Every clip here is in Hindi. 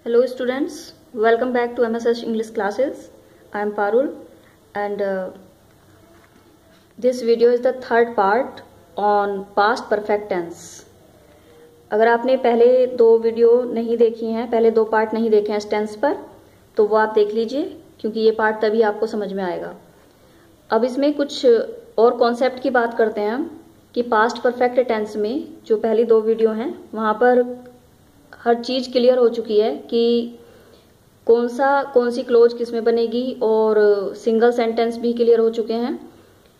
Hello students, welcome back to MSH English classes. I am Parul and this video is the third part on past perfect tense. अगर आपने पहले दो वीडियो नहीं देखी हैं, पहले दो पार्ट नहीं देखे हैं इस टेंस पर, तो वो आप देख लीजिए क्योंकि ये पार्ट तभी आपको समझ में आएगा। अब इसमें कुछ और कॉन्सेप्ट की बात करते हैं हम कि पास्ट परफेक्ट टेंस में जो पहली दो वीडियो हैं वहाँ पर हर चीज़ क्लियर हो चुकी है कि कौन सी क्लोज किस में बनेगी और सिंगल सेंटेंस भी क्लियर हो चुके हैं।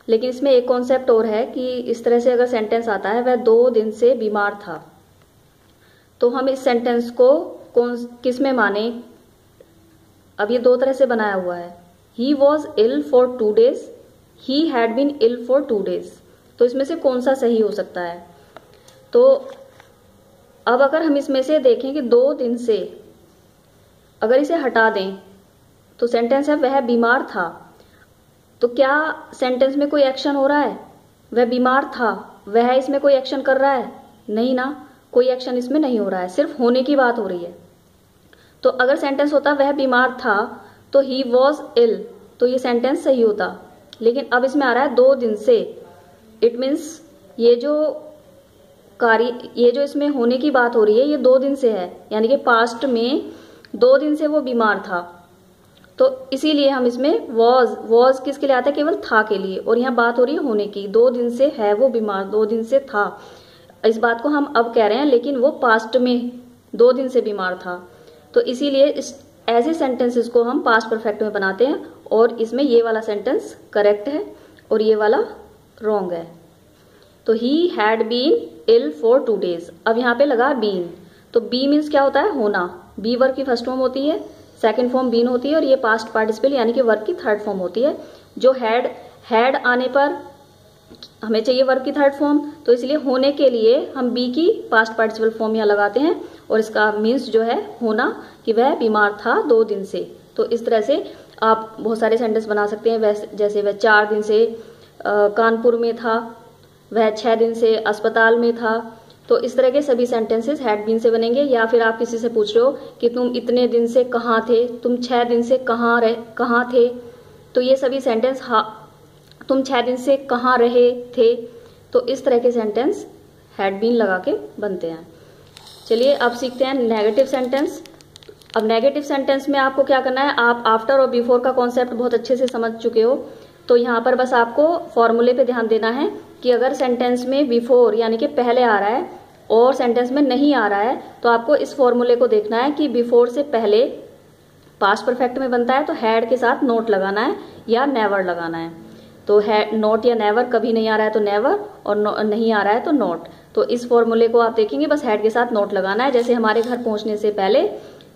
लेकिन इसमें एक कॉन्सेप्ट और है कि इस तरह से अगर सेंटेंस आता है वह 2 दिन से बीमार था, तो हम इस सेंटेंस को किस में माने। अब ये दो तरह से बनाया हुआ है, he was ill for 2 days, he had been ill for 2 days, तो इसमें से कौन सा सही हो सकता है। तो अब अगर हम इसमें से देखें कि 2 दिन से, अगर इसे हटा दें तो सेंटेंस है वह बीमार था, तो क्या सेंटेंस में कोई एक्शन हो रहा है? वह बीमार था, वह इसमें कोई एक्शन कर रहा है? नहीं ना, कोई एक्शन इसमें नहीं हो रहा है, सिर्फ होने की बात हो रही है। तो अगर सेंटेंस होता वह बीमार था तो ही वॉज इल, तो ये सेंटेंस सही होता। लेकिन अब इसमें आ रहा है 2 दिन से, इट मीन्स ये जो इसमें होने की बात हो रही है ये 2 दिन से है, यानी कि पास्ट में 2 दिन से वो बीमार था। तो इसीलिए हम इसमें वॉज किसके लिए आता है? केवल था के लिए, और यहाँ बात हो रही है होने की। 2 दिन से है वो बीमार, 2 दिन से था, इस बात को हम अब कह रहे हैं, लेकिन वो पास्ट में 2 दिन से बीमार था। तो इसीलिए ऐसे सेंटेंसेस को हम पास्ट परफेक्ट में बनाते हैं, और इसमें ये वाला सेंटेंस करेक्ट है और ये वाला रॉन्ग है। तो he had been ill for 2 days, अब यहाँ पे लगा बीन, तो बी मीन्स क्या होता है? होना। बी वर्ब की फर्स्ट फॉर्म होती है, सेकंड फॉर्म बीन होती है, और ये पास्ट पार्टिसिपल यानी कि वर्ब की थर्ड फॉर्म होती है। जो हैड आने पर हमें चाहिए वर्ब की थर्ड फॉर्म, तो इसलिए होने के लिए हम बी की पास्ट पार्टिसिपल फॉर्म यहाँ लगाते हैं, और इसका मीन्स जो है होना, कि वह बीमार था 2 दिन से। तो इस तरह से आप बहुत सारे सेंटेंस बना सकते हैं, जैसे वह 4 दिन से कानपुर में था, वह 6 दिन से अस्पताल में था। तो इस तरह के सभी सेंटेंसेस हैड बीन से बनेंगे। या फिर आप किसी से पूछ रहे हो कि तुम इतने दिन से कहाँ थे, तुम 6 दिन से कहाँ थे, तो ये सभी सेंटेंस तुम 6 दिन से कहाँ रहे थे, तो इस तरह के सेंटेंस हैड बीन लगा के बनते हैं। चलिए अब सीखते हैं नेगेटिव सेंटेंस। अब नेगेटिव सेंटेंस में आपको क्या करना है, आप आफ्टर और बिफोर का कॉन्सेप्ट बहुत अच्छे से समझ चुके हो, तो यहाँ पर बस आपको फॉर्मूले पे ध्यान देना है कि अगर सेंटेंस में बिफोर यानी कि पहले आ रहा है और सेंटेंस में नहीं आ रहा है, तो आपको इस फॉर्मूले को देखना है कि बिफोर से पहले पास्ट परफेक्ट में बनता है तो हैड के साथ नॉट लगाना है या नेवर लगाना है। तो नॉट या नेवर, कभी नहीं आ रहा है तो नेवर, और नहीं आ रहा है तो नॉट। तो इस फॉर्मूले को आप देखेंगे, बस हैड के साथ नॉट लगाना है। जैसे हमारे घर पहुंचने से पहले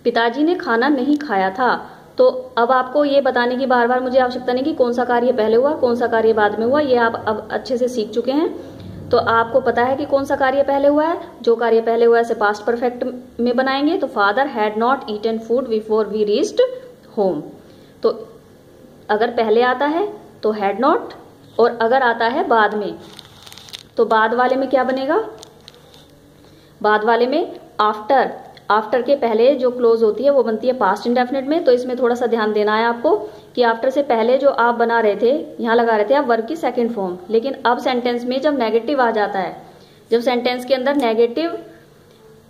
पिताजी ने खाना नहीं खाया था, तो अब आपको ये बताने की बार बार मुझे आवश्यकता नहीं कि कौन सा कार्य पहले हुआ कौन सा कार्य बाद में हुआ, ये आप अब अच्छे से सीख चुके हैं। तो आपको पता है कि कौन सा कार्य पहले हुआ है। जो कार्य पहले हुआ है उसे पास्ट परफेक्ट में बनाएंगे। तो father had not eaten food before we reached home, तो अगर पहले आता है तो हैड नॉट, और अगर आता है बाद में तो बाद वाले में क्या बनेगा? बाद वाले में आफ्टर के पहले जो क्लोज होती है वो बनती है पास्ट इंडेफिनिट में। तो इसमें थोड़ा सा ध्यान देना है आपको कि आफ्टर से पहले जो आप बना रहे थे, यहाँ लगा रहे थे आप वर्ब की सेकंड फॉर्म, लेकिन अब सेंटेंस में जब नेगेटिव आ जाता है, जब सेंटेंस के अंदर नेगेटिव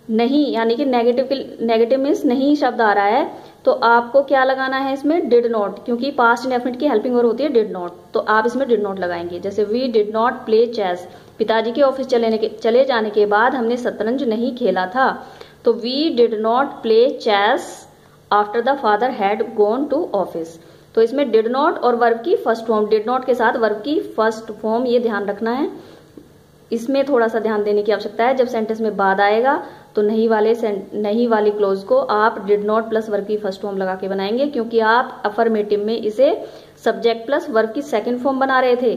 नहीं यानी कि नेगेटिव मीन्स नहीं शब्द आ रहा है, तो आपको क्या लगाना है इसमें? डिड नॉट, क्योंकि पास्ट इंडेफिनिट की हेल्पिंग वर्ब होती है डिड नॉट, तो आप इसमें डिड नॉट लगाएंगे। जैसे we did not play chess, पिताजी के ऑफिस चले जाने के बाद हमने शतरंज नहीं खेला था, तो we did not play chess after the father had gone to office. तो इसमें डिड नॉट और वर्ब की फर्स्ट फॉर्म, डिड नॉट के साथ वर्ब की फर्स्ट फॉर्म, ये ध्यान रखना है। इसमें थोड़ा सा ध्यान देने की आवश्यकता है। जब सेंटेंस में बाद आएगा तो नहीं वाली क्लोज को आप डिड नॉट प्लस वर्ब की फर्स्ट फॉर्म लगा के बनाएंगे, क्योंकि आप अफर्मेटिव में इसे सब्जेक्ट प्लस वर्ब की सेकंड फॉर्म बना रहे थे।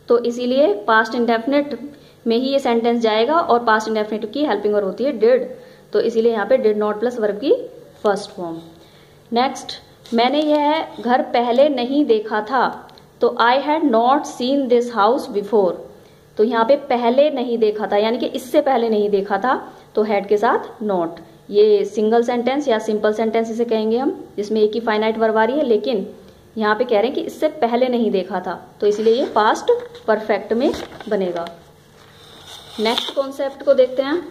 तो इसीलिए पास्ट इंडेफिनिट में ही ये सेंटेंस जाएगा, और पास्ट इंडेफिनिट की हेल्पिंग वर्ब होती है डिड, तो इसीलिए यहाँ पे डिड नॉट प्लस वर्ब की फर्स्ट फॉर्म। नेक्स्ट, मैंने यह घर पहले नहीं देखा था, तो I had not seen this house before. तो यहाँ पे पहले नहीं देखा था यानी कि इससे पहले नहीं देखा था, तो हैड के साथ नॉट। ये सिंगल सेंटेंस या सिंपल सेंटेंस इसे कहेंगे हम, जिसमें एक ही फाइनाइट वर्ब आ रही है, लेकिन यहाँ पे कह रहे हैं कि इससे पहले नहीं देखा था, तो इसलिए ये पास्ट परफेक्ट में बनेगा। नेक्स्ट कॉन्सेप्ट को देखते हैं,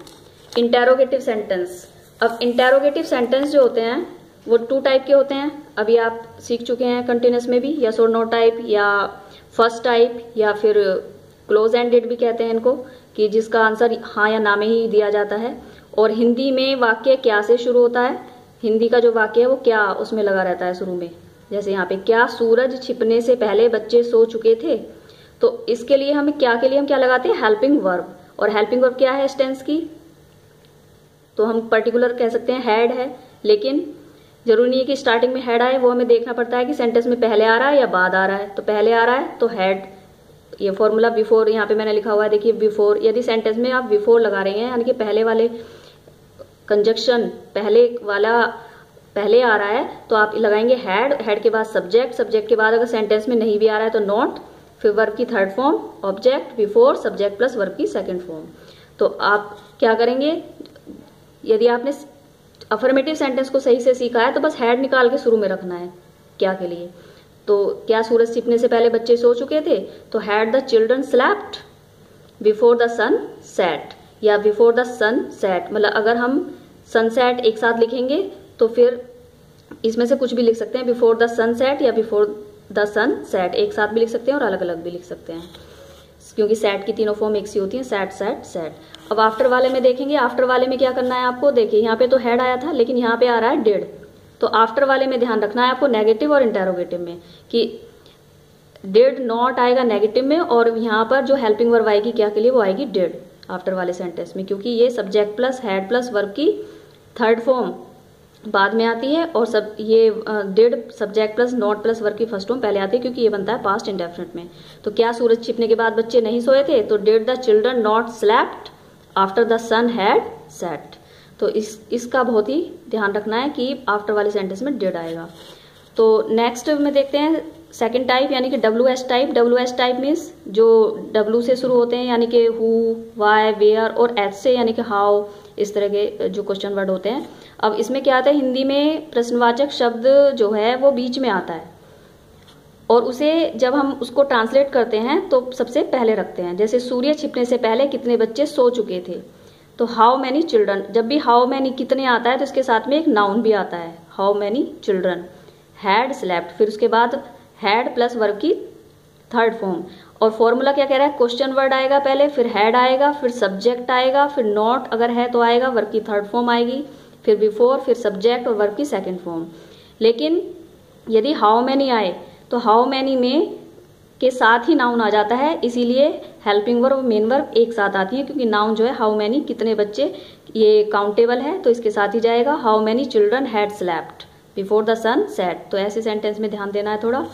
इंटेरोगेटिव सेंटेंस। अब इंटेरोगेटिव सेंटेंस जो होते हैं वो 2 टाइप के होते हैं। अभी आप सीख चुके हैं कंटिन्यूस में भी, यस और नो टाइप, या फर्स्ट टाइप, या फिर क्लोज एंडेड भी कहते हैं इनको, कि जिसका आंसर हाँ या ना में ही दिया जाता है। और हिंदी में वाक्य क्या से शुरू होता है, हिंदी का जो वाक्य है वो क्या उसमें लगा रहता है शुरू में। जैसे यहाँ पे, क्या सूरज छिपने से पहले बच्चे सो चुके थे, तो इसके लिए हम क्या लगाते हैं, हेल्पिंग वर्ब। और हेल्पिंग वर्ब क्या है इस टेंस की, तो हम पर्टिकुलर कह सकते हैं हैड है, लेकिन जरूरी नहीं है कि स्टार्टिंग में हैड आए, वो हमें देखना पड़ता है कि सेंटेंस में पहले आ रहा है या बाद आ रहा है। तो पहले आ रहा है तो हैड, ये फॉर्मूला बिफोर यहाँ पे मैंने लिखा हुआ है, देखिए बिफोर। यदि सेंटेंस में आप बिफोर लगा रहे हैं, यानी कि पहले वाले कंजक्शन पहले वाला पहले आ रहा है, तो आप लगाएंगे हैड, हैड के बाद सब्जेक्ट, सब्जेक्ट के बाद अगर सेंटेंस में नहीं भी आ रहा है तो नॉट, फिर वर्ब की third form object, before subject plus verb की सेकंड फॉर्म। तो आप क्या करेंगे, यदि आपने अफर्मेटिव सेंटेंस को सही से सीखा है तो बस हैड निकाल के शुरू में रखना है क्या के लिए। तो क्या सूरज छिपने से पहले बच्चे सो चुके थे, तो had the children slept before the sun set, या बिफोर द सन सेट। मतलब अगर हम सनसेट एक साथ लिखेंगे तो फिर इसमें से कुछ भी लिख सकते हैं, बिफोर द सन सेट या बिफोर द सन सेट, एक साथ भी लिख सकते हैं और अलग अलग भी लिख सकते हैं, क्योंकि सेट की तीनों फॉर्म एक सी होती है, सेट सेट सेट। अब आफ्टर वाले में देखेंगे, आफ्टर वाले में क्या करना है आपको, देखिए यहाँ पे तो हैड आया था, लेकिन यहाँ पे आ रहा है डिड। तो आफ्टर वाले में ध्यान रखना है आपको, नेगेटिव और इंटेरोगेटिव में, कि डिड नॉट आएगा नेगेटिव में, और यहाँ पर जो हेल्पिंग वर्ब आएगी क्या के लिए, वो आएगी डिड आफ्टर वाले सेंटेंस में, क्योंकि ये subject plus had plus verb की थर्ड फॉर्म बाद में आती है, और सब ये did subject plus not plus verb की फर्स्ट फॉर्म पहले आती है, क्योंकि ये बनता है पास्ट इंडेफिनिट में। तो क्या सूरज छिपने के बाद बच्चे नहीं सोए थे, तो did the children not slept after the sun had set. तो इसका बहुत ही ध्यान रखना है कि आफ्टर वाले सेंटेंस में डिड आएगा। तो नेक्स्ट में देखते हैं सेकंड टाइप, यानी कि WH type. WH type means जो W से शुरू होते हैं, यानी कि हु, वाई, वेयर, और H से यानी कि हाउ, इस तरह के जो क्वेश्चन वर्ड होते हैं। अब इसमें क्या आता है, हिंदी में प्रश्नवाचक शब्द जो है वो बीच में आता है, और उसे जब हम उसको ट्रांसलेट करते हैं तो सबसे पहले रखते हैं। जैसे सूर्य छिपने से पहले कितने बच्चे सो चुके थे, तो हाउ मैनी चिल्ड्रन। जब भी हाउ मैनी कितने आता है तो इसके साथ में एक नाउन भी आता है, how many children had slept, फिर उसके बाद हैड प्लस वर्ब की थर्ड फॉर्म। और फॉर्मूला क्या कह रहा है, क्वेश्चन वर्ड आएगा पहले, फिर हैड आएगा, फिर सब्जेक्ट आएगा, फिर नॉट अगर है तो आएगा, वर्ब की थर्ड फॉर्म आएगी, फिर बिफोर, फिर सब्जेक्ट और वर्ब की सेकंड फॉर्म। लेकिन यदि हाउ मैनी आए तो हाउ मैनी में के साथ ही नाउन आ जाता है, इसीलिए हेल्पिंग वर्ब और मेन वर्ब एक साथ आती है, क्योंकि नाउन जो है हाउ मैनी कितने बच्चे, ये काउंटेबल है, तो इसके साथ ही जाएगा। How many children had slept before the sun set. तो ऐसे सेंटेंस में ध्यान देना है थोड़ा।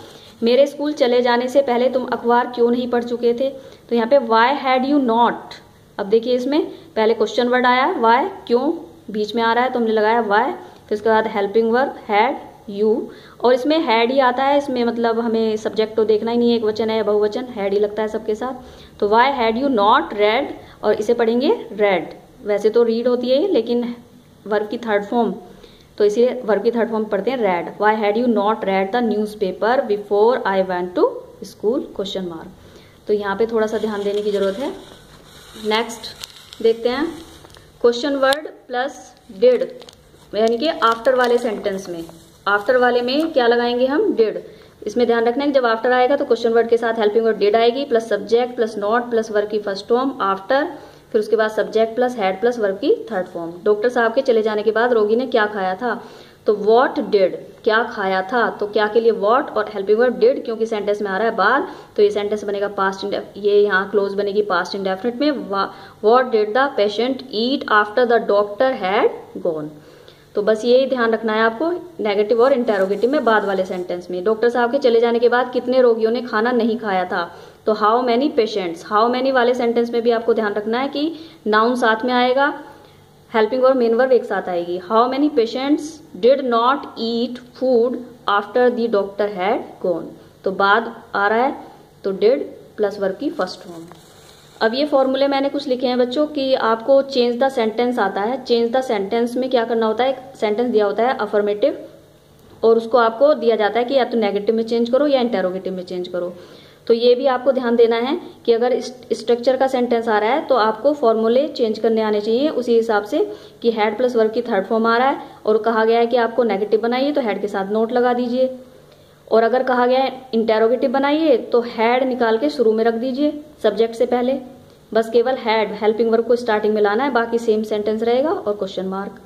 मेरे स्कूल चले जाने से पहले तुम अखबार क्यों नहीं पढ़ चुके थे, तो यहाँ पे वाई हैड यू नॉट। अब देखिए इसमें पहले क्वेश्चन वर्ड आया वाई, क्यों बीच में आ रहा है तो हमने लगाया वाई, फिर उसके बाद हेल्पिंग वर्ब हैड यू, और इसमें हैड ही आता है, इसमें मतलब हमें सब्जेक्ट तो देखना ही नहीं है एक वचन है या बहुवचन, हैड ही लगता है सबके साथ। तो why had you not read, और इसे पढ़ेंगे रेड, वैसे तो रीड होती है लेकिन वर्ब की थर्ड फॉर्म, तो इसीलिए वर्ब की थर्ड फॉर्म पढ़ते हैं read. Why had you not read the newspaper before I went to school question mark. तो यहाँ पे थोड़ा सा ध्यान देने की जरूरत है। नेक्स्ट देखते हैं क्वेश्चन वर्ड प्लस डिड, यानी कि आफ्टर वाले सेंटेंस में। आफ्टर वाले में क्या लगाएंगे हम, डिड। इसमें ध्यान रखना है कि जब आफ्टर आएगा तो क्वेश्चन वर्ड के साथ हेल्पिंग वर्ड डिड आएगी, plus subject plus not plus verb की फर्स्ट फॉर्म आफ्टर, फिर उसके बाद subject plus had plus verb की थर्ड फॉर्म। डॉक्टर साहब के चले जाने के बाद रोगी ने क्या खाया था, तो व्हाट डिड, क्या खाया था, तो क्या के लिए व्हाट और हेल्पिंग वर्ब डिड, क्योंकि सेंटेंस में आ रहा है बाद, तो ये सेंटेंस बनेगा पास्ट इंडेफिनिट, ये यहाँ क्लोज बनेगी पास्ट इंडेफिनिट में। What did the patient eat after the doctor had gone. तो बस यही ध्यान रखना है आपको नेगेटिव और इंटेरोगेटिव में बाद वाले सेंटेंस में। डॉक्टर साहब के चले जाने के बाद कितने रोगियों ने खाना नहीं खाया था, तो how many patients. How many वाले सेंटेंस में भी आपको ध्यान रखना है कि नाउन साथ में आएगा, हेल्पिंग और मेन वर्ब एक साथ आएगी। How many patients did not eat food after the doctor had gone, तो बाद आ रहा है तो डिड प्लस वर्ब की फर्स्ट फॉर्म। अब ये फॉर्मूले मैंने कुछ लिखे हैं बच्चों कि आपको चेंज द सेंटेंस आता है। चेंज द सेंटेंस में क्या करना होता है, एक सेंटेंस दिया होता है अफर्मेटिव और उसको आपको दिया जाता है कि या तो नेगेटिव में चेंज करो या इंटेरोगेटिव में चेंज करो। तो ये भी आपको ध्यान देना है कि अगर स्ट्रक्चर का सेंटेंस आ रहा है तो आपको फॉर्मूले चेंज करने आने चाहिए उसी हिसाब से कि हैड प्लस वर्ब की थर्ड फॉर्म आ रहा है और कहा गया है कि आपको नेगेटिव बनाइए तो हैड के साथ नोट लगा दीजिए, और अगर कहा गया है इंटेरोगेटिव बनाइए तो हैड निकाल के शुरू में रख दीजिए सब्जेक्ट से पहले। बस केवल हैड हेल्पिंग वर्ब को स्टार्टिंग में लाना है, बाकी सेम सेंटेंस रहेगा और क्वेश्चन मार्क।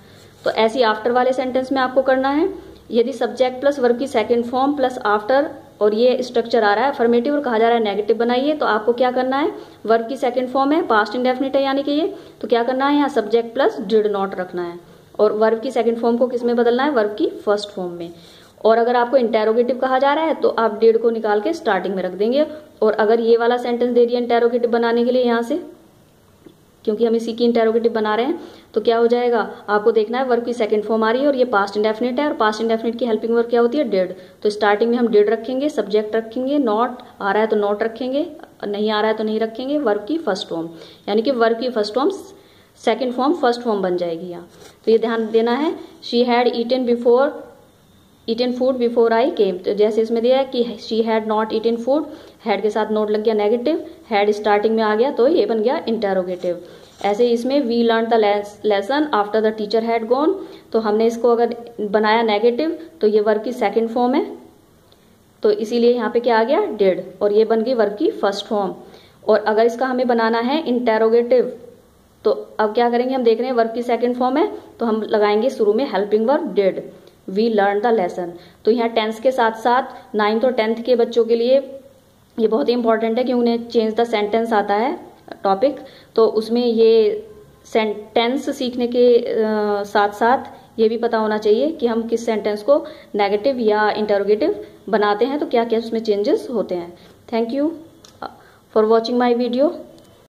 तो ऐसी आफ्टर वाले सेंटेंस में आपको करना है। यदि सब्जेक्ट प्लस वर्ब की सेकंड फॉर्म प्लस आफ्टर और ये स्ट्रक्चर आ रहा है अफर्मेटिव और कहा जा रहा है नेगेटिव बनाइए, तो आपको क्या करना है, वर्ब की सेकंड फॉर्म है पास्ट इंडेफिनिट है यानी कि ये, तो क्या करना है यहाँ सब्जेक्ट प्लस डिड नॉट रखना है और वर्ब की सेकंड फॉर्म को किस में बदलना है, वर्ब की फर्स्ट फॉर्म में। और अगर आपको इंटेरोगेटिव कहा जा रहा है तो आप डिड को निकाल के स्टार्टिंग में रख देंगे। और अगर ये वाला सेंटेंस दे दिया इंटेरोगेटिव बनाने के लिए यहाँ से, क्योंकि हम इसी की इंटेरोगेटिव बना रहे हैं, तो क्या हो जाएगा, आपको देखना है वर्ब की सेकंड फॉर्म आ रही है और ये पास्ट इंडेफिनिट है और पास्ट इंडेफिनिट की हेल्पिंग वर्ब क्या होती है, डिड। तो स्टार्टिंग में हम डिड रखेंगे, सब्जेक्ट रखेंगे, नॉट आ रहा है तो नॉट रखेंगे, नहीं आ रहा है तो नहीं रखेंगे, वर्ब की फर्स्ट फॉर्म, यानी कि वर्ब की first form second form first form बन जाएगी यहाँ। तो ये ध्यान देना है। She had eaten food before I came, तो जैसे इसमें दिया है कि she had not eaten food, had के साथ नोट लग गया नेगेटिव, हैड स्टार्टिंग में आ गया तो ये बन गया इंटेरोगेटिव। ऐसे इसमें we learn the lesson after the teacher had gone, तो हमने इसको अगर बनाया नेगेटिव तो ये वर्ब की सेकंड फॉर्म है, तो इसीलिए यहाँ पे क्या आ गया, डिड, और ये बन गई वर्ब की फर्स्ट फॉर्म। और अगर इसका हमें बनाना है इंटेरोगेटिव तो अब क्या करेंगे, हम देख रहे हैं वर्ब की सेकंड फॉर्म है तो हम लगाएंगे शुरू में helping verb did, we learn the lesson. तो यहाँ टेंस के साथ साथ 9th और 10th के बच्चों के लिए ये बहुत ही इंपॉर्टेंट है कि उन्हें चेंज द सेंटेंस आता है टॉपिक, तो उसमें ये सेंटेंस सीखने के साथ साथ ये भी पता होना चाहिए कि हम किस सेंटेंस को नेगेटिव या इंटरोगेटिव बनाते हैं तो क्या क्या उसमें चेंजेस होते हैं। Thank you for watching my video.